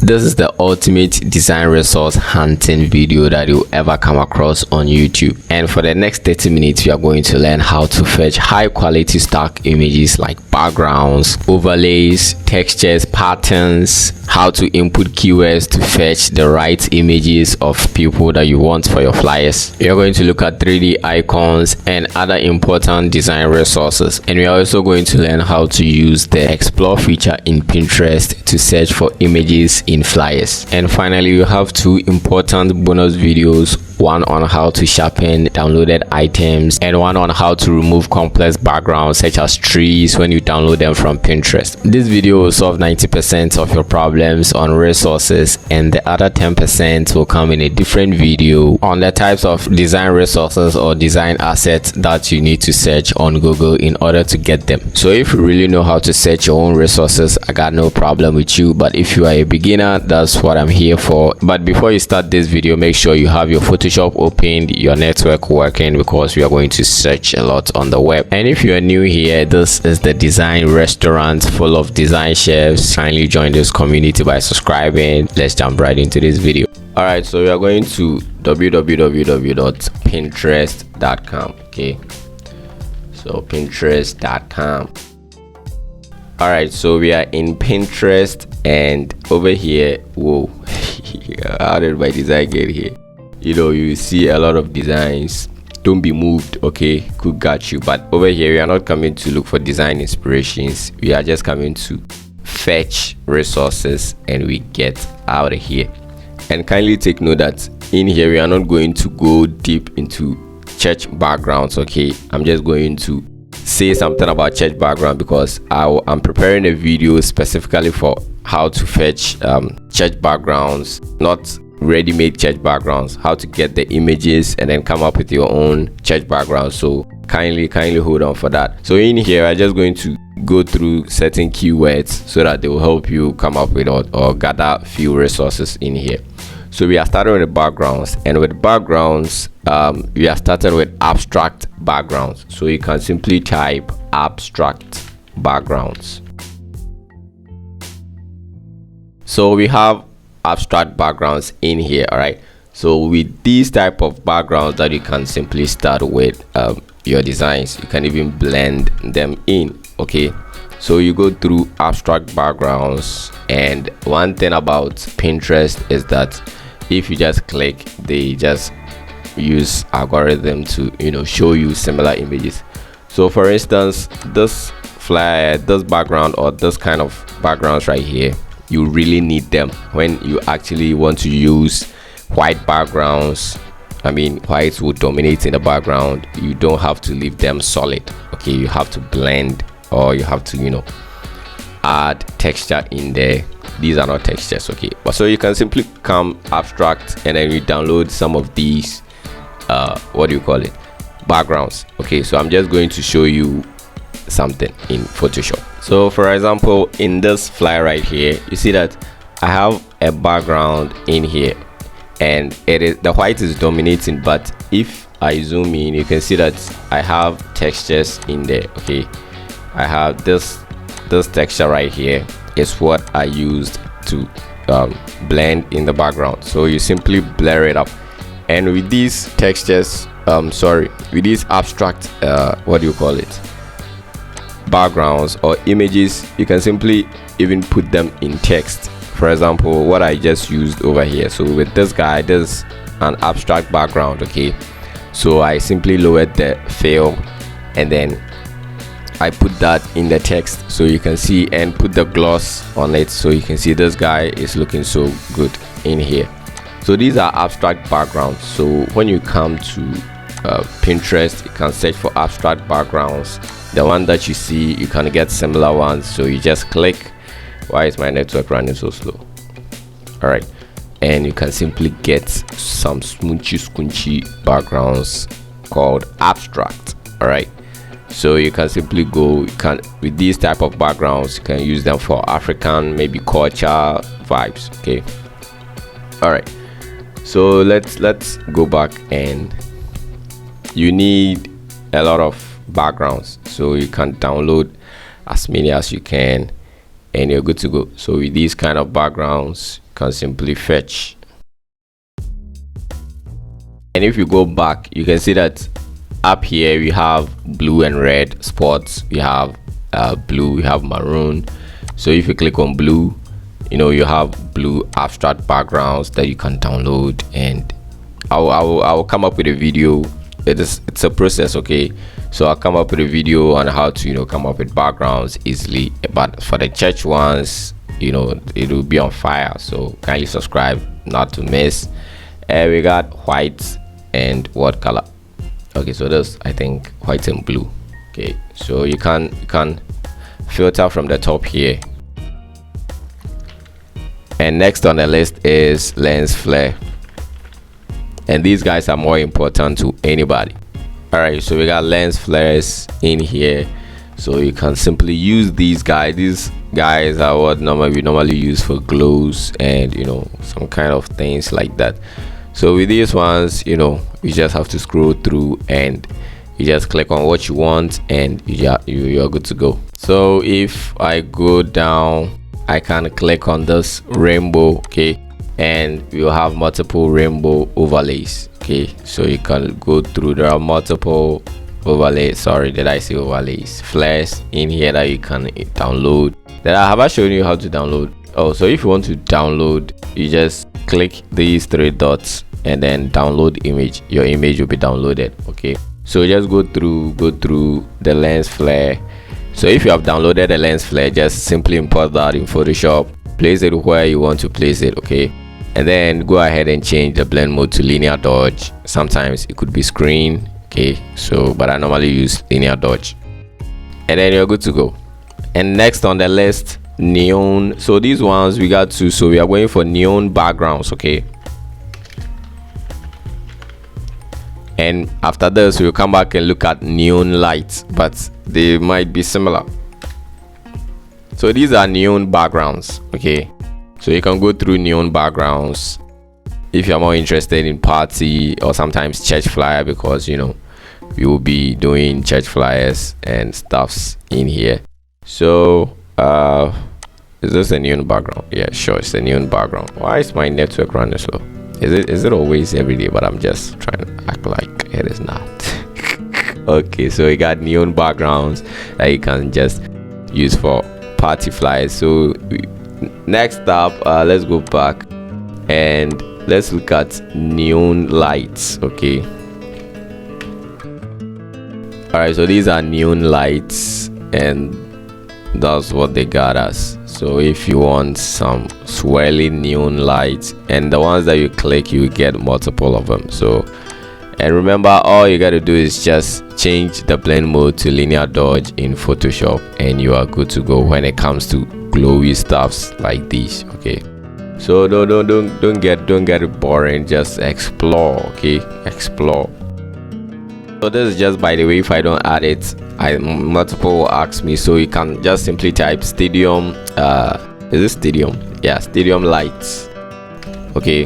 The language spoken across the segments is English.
This is the ultimate design resource hunting video that you'll ever come across on YouTube. And for the next 30 minutes, we are going to learn how to fetch high quality stock images like backgrounds, overlays, textures, patterns, how to input keywords to fetch the right images of people that you want for your flyers. We are going to look at 3D icons and other important design resources. And we are also going to learn how to use the explore feature in Pinterest to search for images in flyers. And finally, we have two important bonus videos, one on how to sharpen downloaded items and one on how to remove complex backgrounds such as trees when you download them from Pinterest. This video will solve 90% of your problems on resources, and the other 10% will come in a different video on the types of design resources or design assets that you need to search on Google in order to get them. So if you really know how to search your own resources, I got no problem with you, but if you are a beginner, that's what I'm here for. But before you start this video, make sure you have your Photoshop opened, your network working, because we are going to search a lot on the web. And if you are new here, this is the design restaurant full of design chefs. Kindly join this community by subscribing. Let's jump right into this video. All right, so we are going to www.pinterest.com. okay, so pinterest.com. all right, so we are in Pinterest, and over here, whoa, how did my design get here? You know, you see a lot of designs. Don't be moved, okay? Could got you. But over here, we are not coming to look for design inspirations. We are just coming to fetch resources, and we get out of here. And kindly take note that in here, we are not going to go deep into church backgrounds, okay? I'm just going to say something about church background because I'm preparing a video specifically for how to fetch church backgrounds, not ready-made church backgrounds, how to get the images and then come up with your own church background. So kindly hold on for that. So in here, I'm just going to go through certain keywords so that they will help you come up with or gather few resources in here. So we are starting with the backgrounds, and with backgrounds, we are starting with abstract backgrounds. So you can simply type abstract backgrounds. So we have abstract backgrounds in here. All right, so with these type of backgrounds that you can simply start with your designs, you can even blend them in. Okay, so you go through abstract backgrounds, and one thing about Pinterest is that if you just click, they just use algorithm to, you know, show you similar images. So for instance, this flyer, this background, or this kind of backgrounds right here, you really need them when you actually want to use white backgrounds. I mean, white will dominate in the background. You don't have to leave them solid, okay? You have to blend, or you have to, you know, add texture in there. These are not textures, okay? But so you can simply come abstract, and then you download some of these what do you call it, backgrounds. Okay, so I'm just going to show you something in Photoshop. So for example, in this flyer right here, you see that I have a background in here, and it is the white is dominating, but if I zoom in, you can see that I have textures in there. Okay, I have this texture right here is what I used to blend in the background. So you simply blur it up, and with these textures, with these abstract what do you call it, backgrounds or images, you can simply even put them in text. For example, what I just used over here. So with this guy, there's an abstract background. Okay, so I simply lowered the fill, and then I put that in the text so you can see, and put the gloss on it so you can see this guy is looking so good in here. So these are abstract backgrounds. So when you come to Pinterest, you can search for abstract backgrounds. The one that you see, you can get similar ones. So you just click. Why is my network running so slow? All right, and you can simply get some squunchy backgrounds called abstract. All right, so you can simply go, with these type of backgrounds, you can use them for African, maybe culture vibes. Okay, all right, so let's go back, and you need a lot of backgrounds, so you can download as many as you can, and you're good to go. So with these kind of backgrounds, can simply fetch. And if you go back, you can see that up here we have blue and red spots. We have blue, we have maroon. So if you click on blue, you know, you have blue abstract backgrounds that you can download, and I'll come up with a video. It's a process, okay? So I'll come up with a video on how to, you know, come up with backgrounds easily. But for the church ones, you know, it will be on fire, so kindly subscribe not to miss. We got white and what color? Okay, so this, I think, white and blue. Okay, so you can filter from the top here. And next on the list is lens flare, and these guys are more important to anybody. All right, so we got lens flares in here, so you can simply use these guys. These guys are what we normally use for glows and, you know, some kind of things like that. So with these ones, you know, you just have to scroll through and you just click on what you want, and you're good to go. So if I go down, I can click on this rainbow, okay, and you'll have multiple rainbow overlays. Okay, so you can go through. There are multiple overlays, sorry, did I say overlays, flares in here that you can download. That I have shown you how to download. Oh, so if you want to download, you just click these three dots and then download image. Your image will be downloaded. Okay, so just go through the lens flare. So if you have downloaded the lens flare, just simply import that in Photoshop, place it where you want to place it, okay, and then go ahead and change the blend mode to linear dodge. Sometimes it could be screen, okay, so but I normally use linear dodge, and then you're good to go. And next on the list, neon. So these ones we got two, so we are going for neon backgrounds, okay, and after this we'll come back and look at neon lights, but they might be similar. So these are neon backgrounds, okay, so you can go through neon backgrounds if you're more interested in party or sometimes church flyer, because, you know, we will be doing church flyers and stuffs in here. So is this a neon background? Yeah, sure, it's a neon background. Why is my network running slow? Is it always every day? But I'm just trying to act like it is not. Okay, so we got neon backgrounds that you can just use for party flyers. So next up, let's go back and let's look at neon lights. Okay, all right, so these are neon lights, and that's what they got us. So if you want some swirling neon lights, and the ones that you click, you get multiple of them. So, and remember, all you got to do is just change the blend mode to linear dodge in Photoshop, and you are good to go when it comes to glowy stuffs like these. Okay, so don't get it boring, just explore. Okay, explore. So this is just by the way. If I don't add it, multiple will ask me, so you can just simply type stadium. Is it stadium? Yeah, stadium lights. Okay,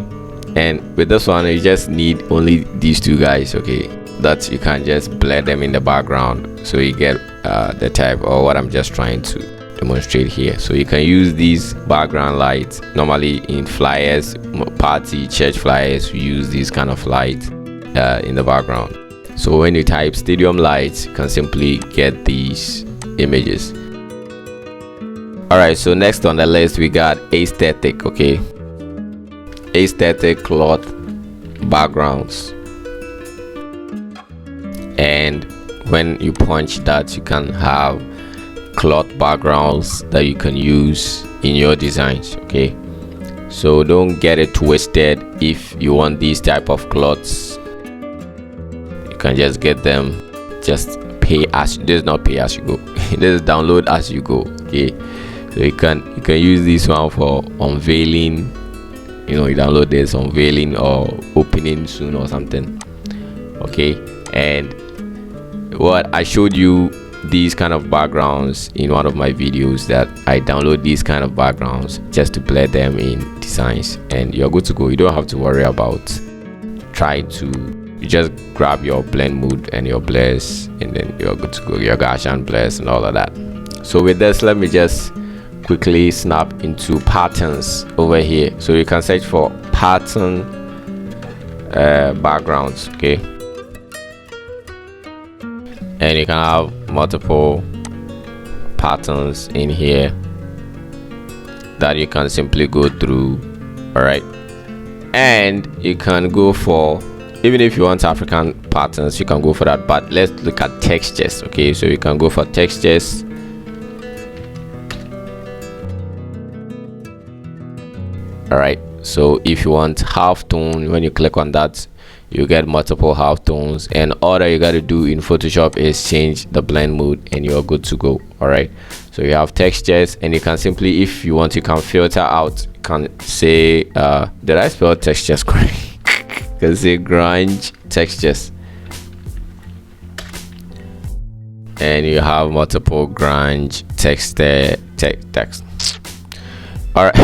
and with this one you just need only these two guys, okay, that you can just blur them in the background, so you get the type or what I'm just trying to demonstrate here. So you can use these background lights. Normally in flyers, party, church flyers, we use these kind of lights in the background. So when you type stadium lights, you can simply get these images. All right, so next on the list we got aesthetic. Okay, aesthetic cloth backgrounds, and when you punch that, you can have cloth backgrounds that you can use in your designs. Okay, so don't get it twisted. If you want these type of cloths, you can just get them. Just pay as, this is not pay as you go. This is download as you go. Okay, so you can use this one for unveiling. You know, you download this unveiling or opening soon or something. Okay, and what I showed you these kind of backgrounds in one of my videos, that I download these kind of backgrounds just to blur them in designs, and you're good to go. You don't have to worry about trying to, you just grab your blend mode and your blurs, and then you're good to go, your Gaussian blurs and all of that. So with this, let me just quickly snap into patterns over here. So you can search for pattern backgrounds, okay, and you can have multiple patterns in here that you can simply go through. All right, and you can go for, even if you want African patterns, you can go for that, but let's look at textures. Okay, so you can go for textures. All right, so if you want half tone, when you click on that, you get multiple half tones, and all that you got to do in Photoshop is change the blend mode and you're good to go. All right, so you have textures, and you can simply, if you want, you can filter out. You can say did I spell textures correct? You can say grunge textures, and you have multiple grunge text. All right.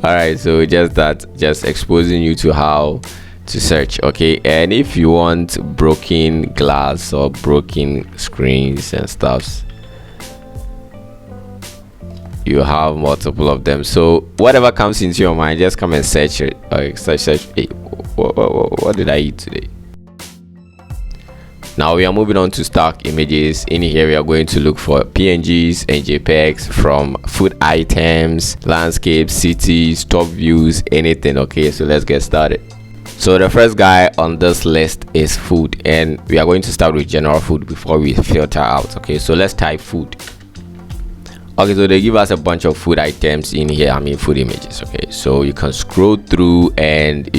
All right, so just exposing you to how to search. Okay, and if you want broken glass or broken screens and stuff, you have multiple of them. So whatever comes into your mind, just come and search it. Search. Hey, what did I eat today? Now we are moving on to stock images. In here we are going to look for PNGs and JPEGs from food items, landscapes, cities, top views, anything. Okay, so let's get started. So the first guy on this list is food, and we are going to start with general food before we filter out. Okay, so let's type food. Okay, so they give us a bunch of food items in here, I mean food images. Okay, so you can scroll through, and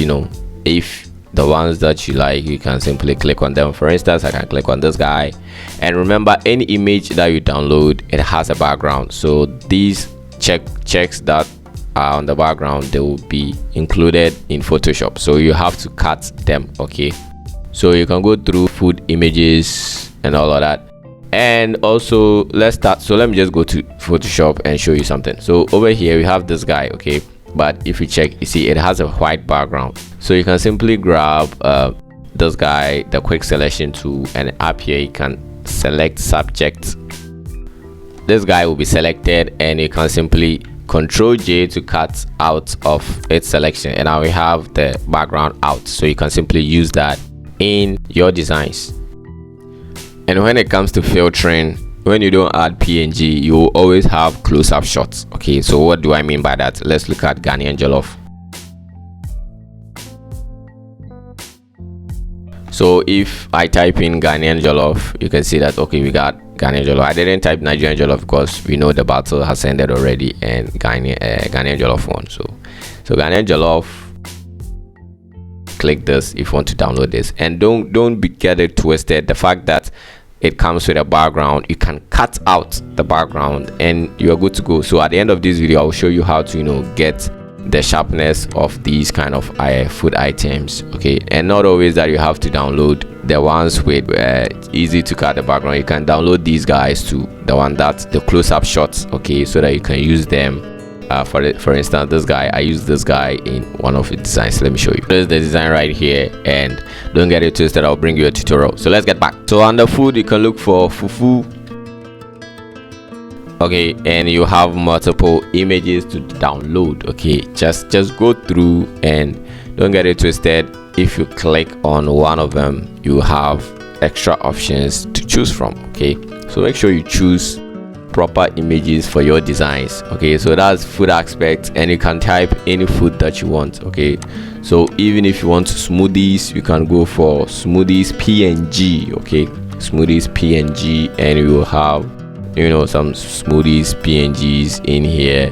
if the ones that you like, you can simply click on them. For instance, I can click on this guy, and remember, any image that you download, it has a background. So these checks that are on the background, they will be included in Photoshop, so you have to cut them. Okay, so you can go through food images and all of that. And also, let's start. So let me just go to Photoshop and show you something. So over here we have this guy. Okay, but if you check, you see it has a white background, so you can simply grab this guy, the quick selection tool, and up here you can select subject. This guy will be selected, and you can simply Control J to cut out of its selection, and now we have the background out, so you can simply use that in your designs. And when it comes to filtering, when you don't add PNG, you will always have close-up shots. Okay, so what do I mean by that? Let's look at Ghanaian jollof. So if I type in Ghanaian jollof, you can see that, okay, we got Ghanaian jollof. I didn't type Nigerian jollof because we know the battle has ended already, and Ghanaian jollof won. So Ghanaian jollof, click this if you want to download this, and don't get it twisted. The fact that it comes with a background, you can cut out the background and you are good to go. So at the end of this video, I'll show you how to get the sharpness of these kind of food items. Okay, and not always that you have to download the ones with easy to cut the background. You can download these guys too, the one that's the close-up shots. Okay, so that you can use them. For instance, this guy, I use this guy in one of the designs. Let me show you. There's the design right here, and don't get it twisted, I'll bring you a tutorial. So let's get back. So under food, you can look for fufu. Okay, and you have multiple images to download. Okay, just go through, and don't get it twisted. If you click on one of them, you have extra options to choose from. Okay, so make sure you choose proper images for your designs. Okay, so that's food aspect, and you can type any food that you want. Okay, so even if you want smoothies, you can go for smoothies PNG. Okay, smoothies PNG, and you will have some smoothies PNGs in here.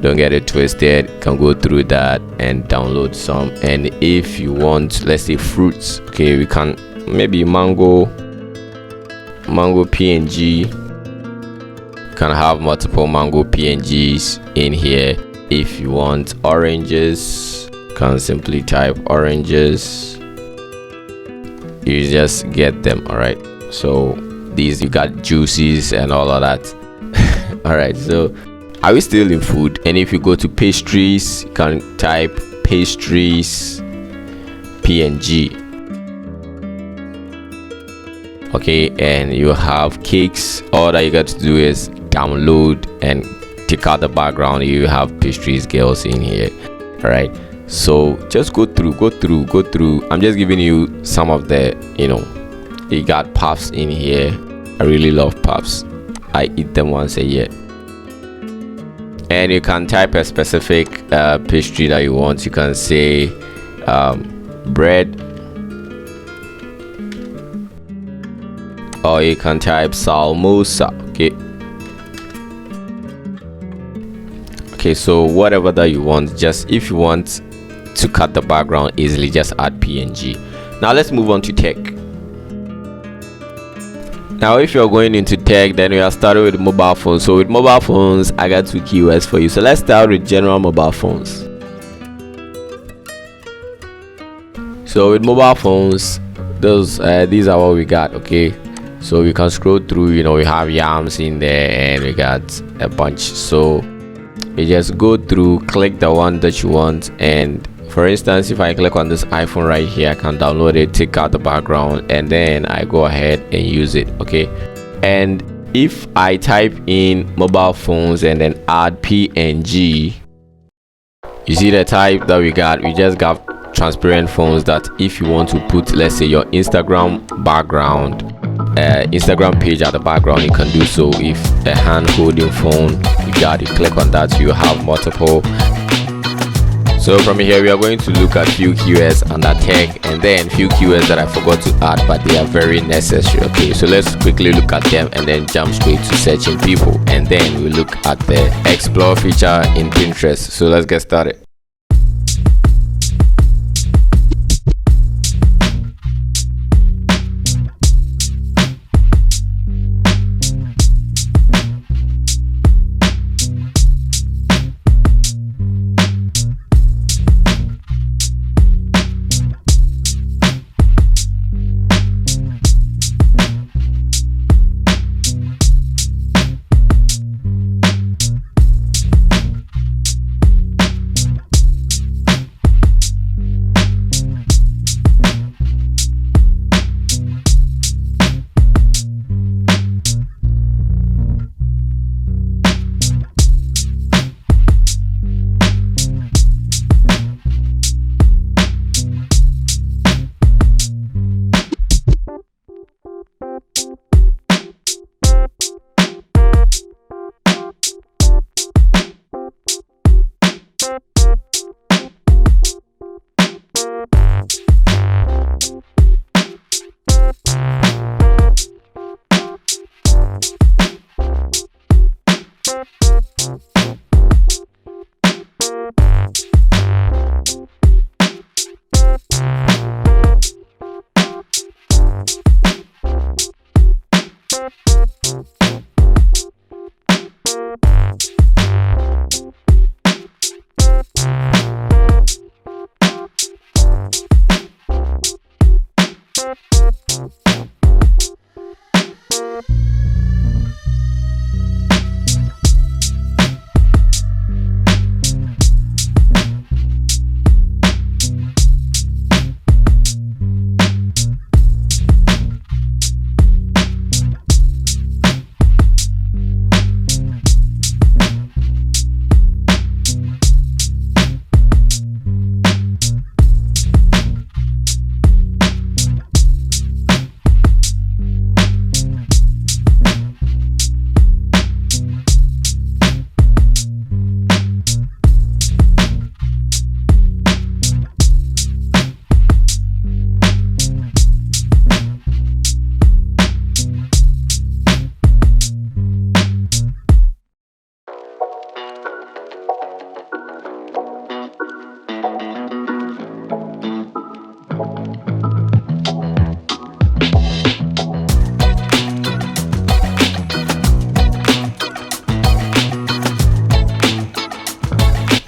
Don't get it twisted, you can go through that and download some. And if you want, let's say fruits, okay, we can maybe mango PNG. Can have multiple mango PNGs in here. If you want oranges, can simply type oranges, you just get them. All right, so these, you got juices and all of that. All right, so are we still in food? And if you go to pastries, you can type pastries PNG. Okay, and you have cakes. All that you got to do is download and take out the background, you have pastries girls in here. All right, so just go through. I'm just giving you some of the, you got puffs in here. I really love puffs. I eat them once a year. And you can type a specific pastry that you want. You can say bread, or you can type salmosa. Okay, so whatever that you want, just if you want to cut the background easily, just add PNG. Now let's move on to tech. Now if you're going into tech, then we are starting with mobile phones. So with mobile phones, I got 2 keywords for you. So let's start with general mobile phones. So with mobile phones, these are what we got. Okay, so we can scroll through. We have yams in there, and we got a bunch. So you just go through, click the one that you want, and for instance, if I click on this iPhone right here, I can download it, take out the background, and then I go ahead and use it. Okay, and if I type in mobile phones and then add PNG, you see the type that we got. We just got transparent phones that if you want to put, let's say, your Instagram background, Instagram page at the background, you can do so. If a hand holding phone, you got it, click on that, you have multiple. So from here we are going to look at few keywords under tech, and then few keywords that I forgot to add but they are very necessary. Okay, so let's quickly look at them and then jump straight to searching people, and then we look at the explore feature in Pinterest. So let's get started.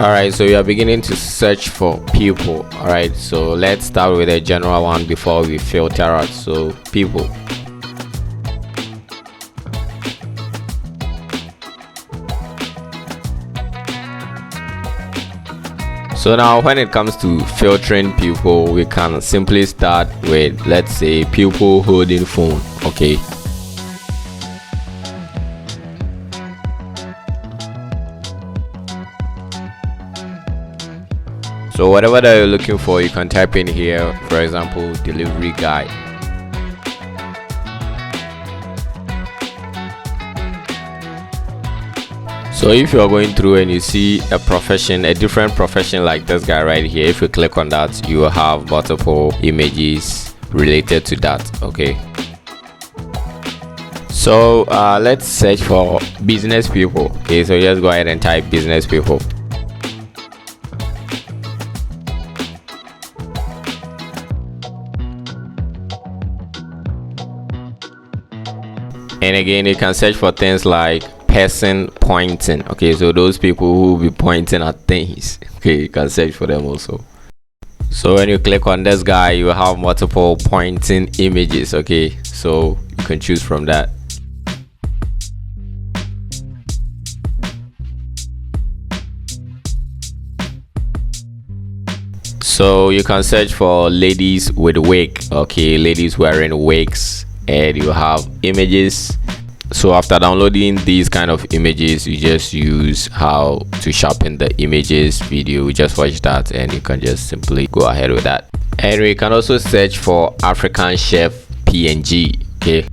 All right, so we are beginning to search for people. All right, so let's start with a general one before we filter out. So people. So now when it comes to filtering people, we can simply start with, let's say, people holding phone. Okay, So whatever that you're looking for, you can type in here, for example, delivery guy. So if you're going through and you see a profession, a different profession like this guy right here, if you click on that, you will have multiple images related to that. Okay, so let's search for business people. Okay, so just go ahead and type business people. And again, you can search for things like person pointing. Okay, so those people who will be pointing at things. Okay, you can search for them also. So when you click on this guy, you will have multiple pointing images. Okay, so you can choose from that. So you can search for ladies with wig. Okay, ladies wearing wigs, and you have images. So after downloading these kind of images, you just use how to sharpen the images video. We just watch that and you can just simply go ahead with that. And we can also search for African chef PNG. Okay,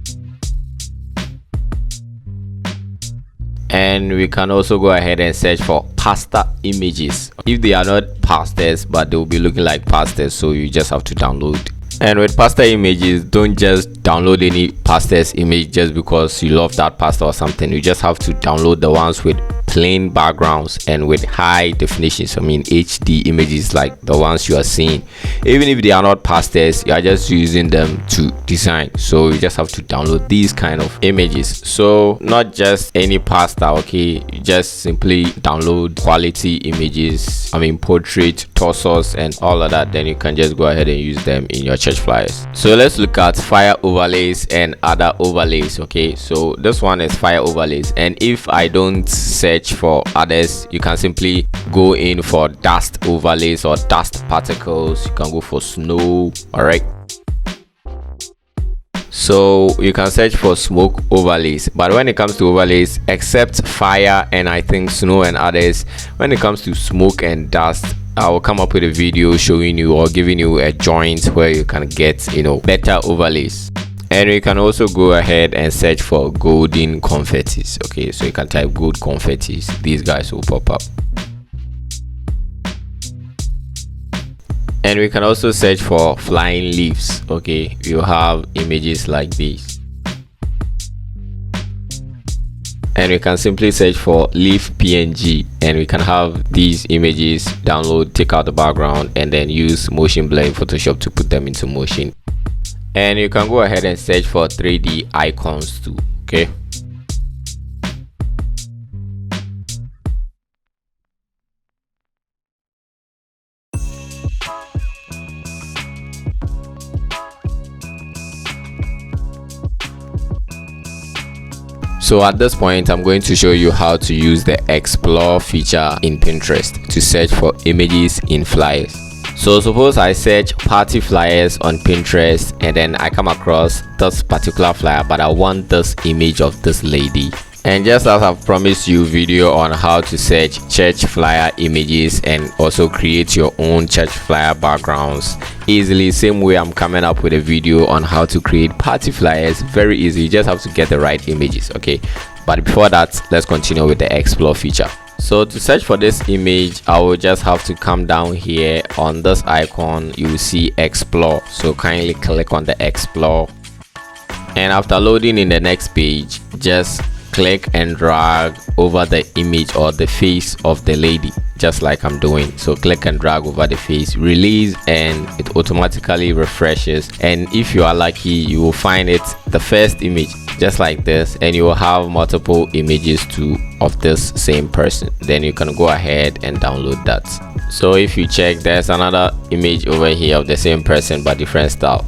and we can also go ahead and search for pasta images. If they are not pastas, but they will be looking like pastas, so you just have to download. And with pasta images, don't just download any pastas image just because you love that pasta or something. You just have to download the ones with plain backgrounds and with high definitions. I mean HD images like the ones you are seeing. Even if they are not pastas, you are just using them to design. So you just have to download these kind of images. So not just any pasta. Okay, you just simply download quality images. I mean portrait, torsos, and all of that. Then you can just go ahead and use them in your church flyers. So let's look at fire overlays and other overlays. Okay, so this one is fire overlays, and if I don't search for others, you can simply go in for dust overlays or dust particles. You can go for snow. All right, so you can search for smoke overlays, but when it comes to overlays, except fire and I think snow and others, when it comes to smoke and dust, I will come up with a video showing you or giving you a joint where you can get, better overlays. And you can also go ahead and search for golden confettis. Okay, so you can type gold confettis. These guys will pop up. And we can also search for flying leaves. Okay, you have images like these. And we can simply search for leaf PNG, and we can have these images, download, take out the background, and then use motion blur in Photoshop to put them into motion. And you can go ahead and search for 3D icons too. Okay, so at this point, I'm going to show you how to use the explore feature in Pinterest to search for images in flyers. So suppose I search party flyers on Pinterest and then I come across this particular flyer, but I want this image of this lady. And just as I've promised you video on how to search church flyer images and also create your own church flyer backgrounds easily, same way I'm coming up with a video on how to create party flyers very easy. You just have to get the right images. Okay, but before that, let's continue with the explore feature. So to search for this image, I will just have to come down here on this icon. You will see explore, so kindly click on the explore, and after loading in the next page, just click and drag over the image or the face of the lady, just like I'm doing. So click and drag over the face, release, and it automatically refreshes. And if you are lucky, you will find it the first image just like this, and you will have multiple images too of this same person. Then you can go ahead and download that. So if you check, there's another image over here of the same person but different style.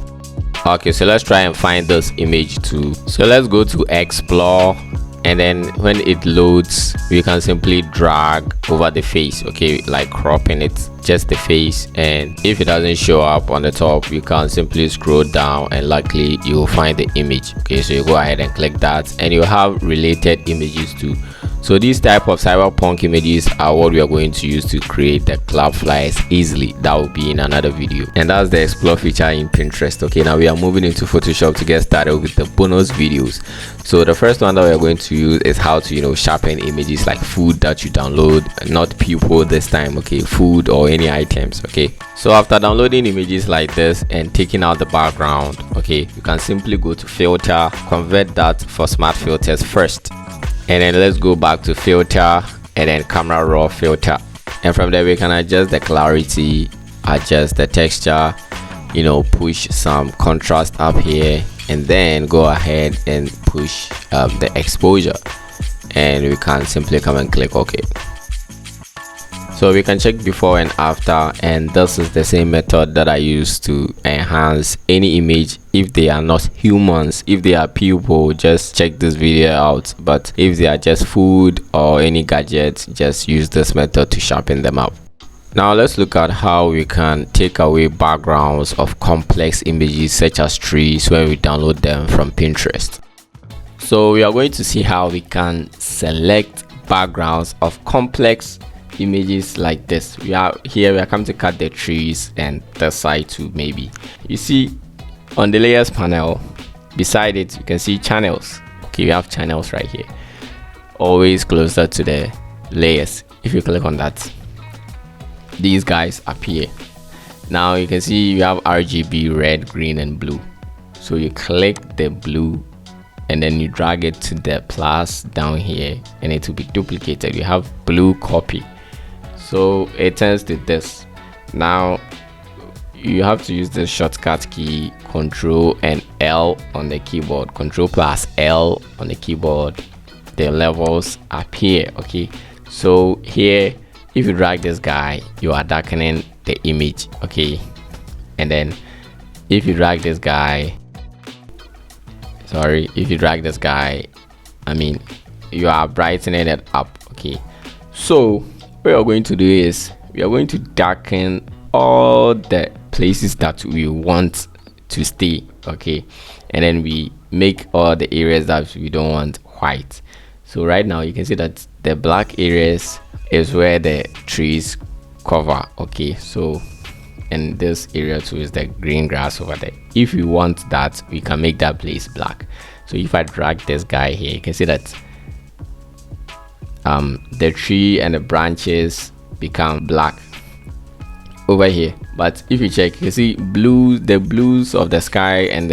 Okay, so let's try and find this image too. So let's go to explore, and then when it loads, we can simply drag over the face. Okay, like cropping it, just the face. And if it doesn't show up on the top, you can simply scroll down and likely you will find the image. Okay, so you go ahead and click that, and you have related images too. So these type of cyberpunk images are what we are going to use to create the cloud flyers easily. That will be in another video, and that's the explore feature in Pinterest. Okay, now we are moving into Photoshop to get started with the bonus videos. So the first one that we are going to use is how to sharpen images like food that you download, not people this time. Okay, food or any items. Okay, so after downloading images like this and taking out the background, okay, you can simply go to filter, convert that for smart filters first, and then let's go back to filter and then camera raw filter, and from there we can adjust the clarity, adjust the texture, push some contrast up here, and then go ahead and push the exposure, and we can simply come and click OK. So we can check before and after, and this is the same method that I use to enhance any image. If they are not humans, if they are people, just check this video out, but if they are just food or any gadgets, just use this method to sharpen them up. Now let's look at how we can take away backgrounds of complex images such as trees when we download them from Pinterest. So we are going to see how we can select backgrounds of complex images like this. We are coming to cut the trees and the side too. Maybe you see on the layers panel beside it, you can see channels. Okay, we have channels right here, always closer to the layers. If you click on that, these guys appear. Now you can see you have RGB, red, green and blue. So you click the blue and then you drag it to the plus down here, and it will be duplicated. You have blue copy, so it turns to this. Now you have to use the shortcut key, Control and L on the keyboard, Control plus L on the keyboard. The levels appear. Okay, so here if you drag this guy, you are darkening the image. Okay, and then if you drag this guy, you are brightening it up. Okay, so what we are going to do is we are going to darken all the places that we want to stay. Okay, and then we make all the areas that we don't want white. So right now you can see that the black areas is where the trees cover. Okay, so and this area too is the green grass over there. If we want that, we can make that place black. So if I drag this guy here, you can see that the tree and the branches become black over here. But if you check, you see the blues of the sky, and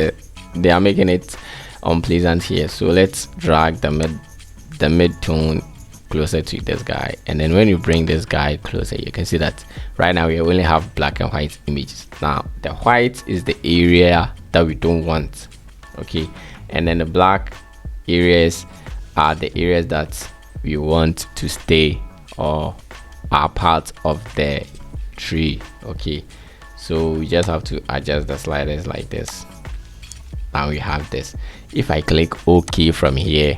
they are making it unpleasant here. So let's drag the mid-tone closer to this guy, and then when you bring this guy closer, you can see that right now we only have black and white images. Now the white is the area that we don't want. Okay, and then the black areas are the areas that we want to stay or are part of the tree. Okay, so we just have to adjust the sliders like this. Now we have this. If I click OK from here,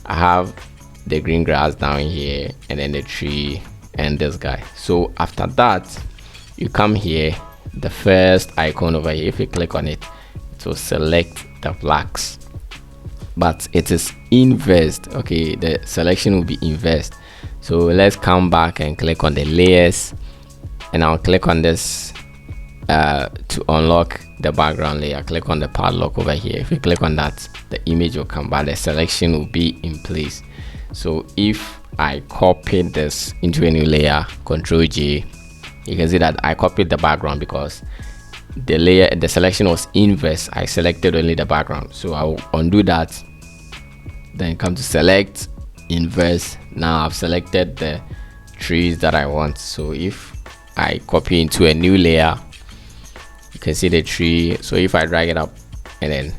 I have the green grass down here, and then the tree and this guy. So after that, you come here, the first icon over here, if you click on it, it will select the blacks, but it is inversed. Okay, the selection will be inversed. So let's come back and click on the layers, and I'll click on this to unlock the background layer. Click on the padlock over here. If you click on that, the image will come back, the selection will be in place. So if I copy this into a new layer, Control J, you can see that I copied the background because the selection was inverse. I selected only the background. So I'll undo that, then come to select, inverse. Now I've selected the trees that I want. So if I copy into a new layer, you can see the tree. So if I drag it up and then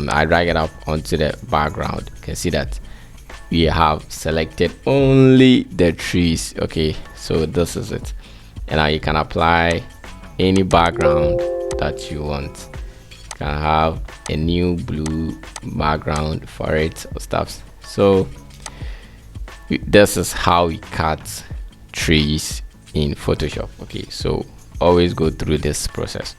I drag it up onto the background, you can see that we have selected only the trees. Okay, so this is it, and now you can apply any background that you want. You can have a new blue background for it or stuff. So this is how we cut trees in Photoshop. Okay, so always go through this process.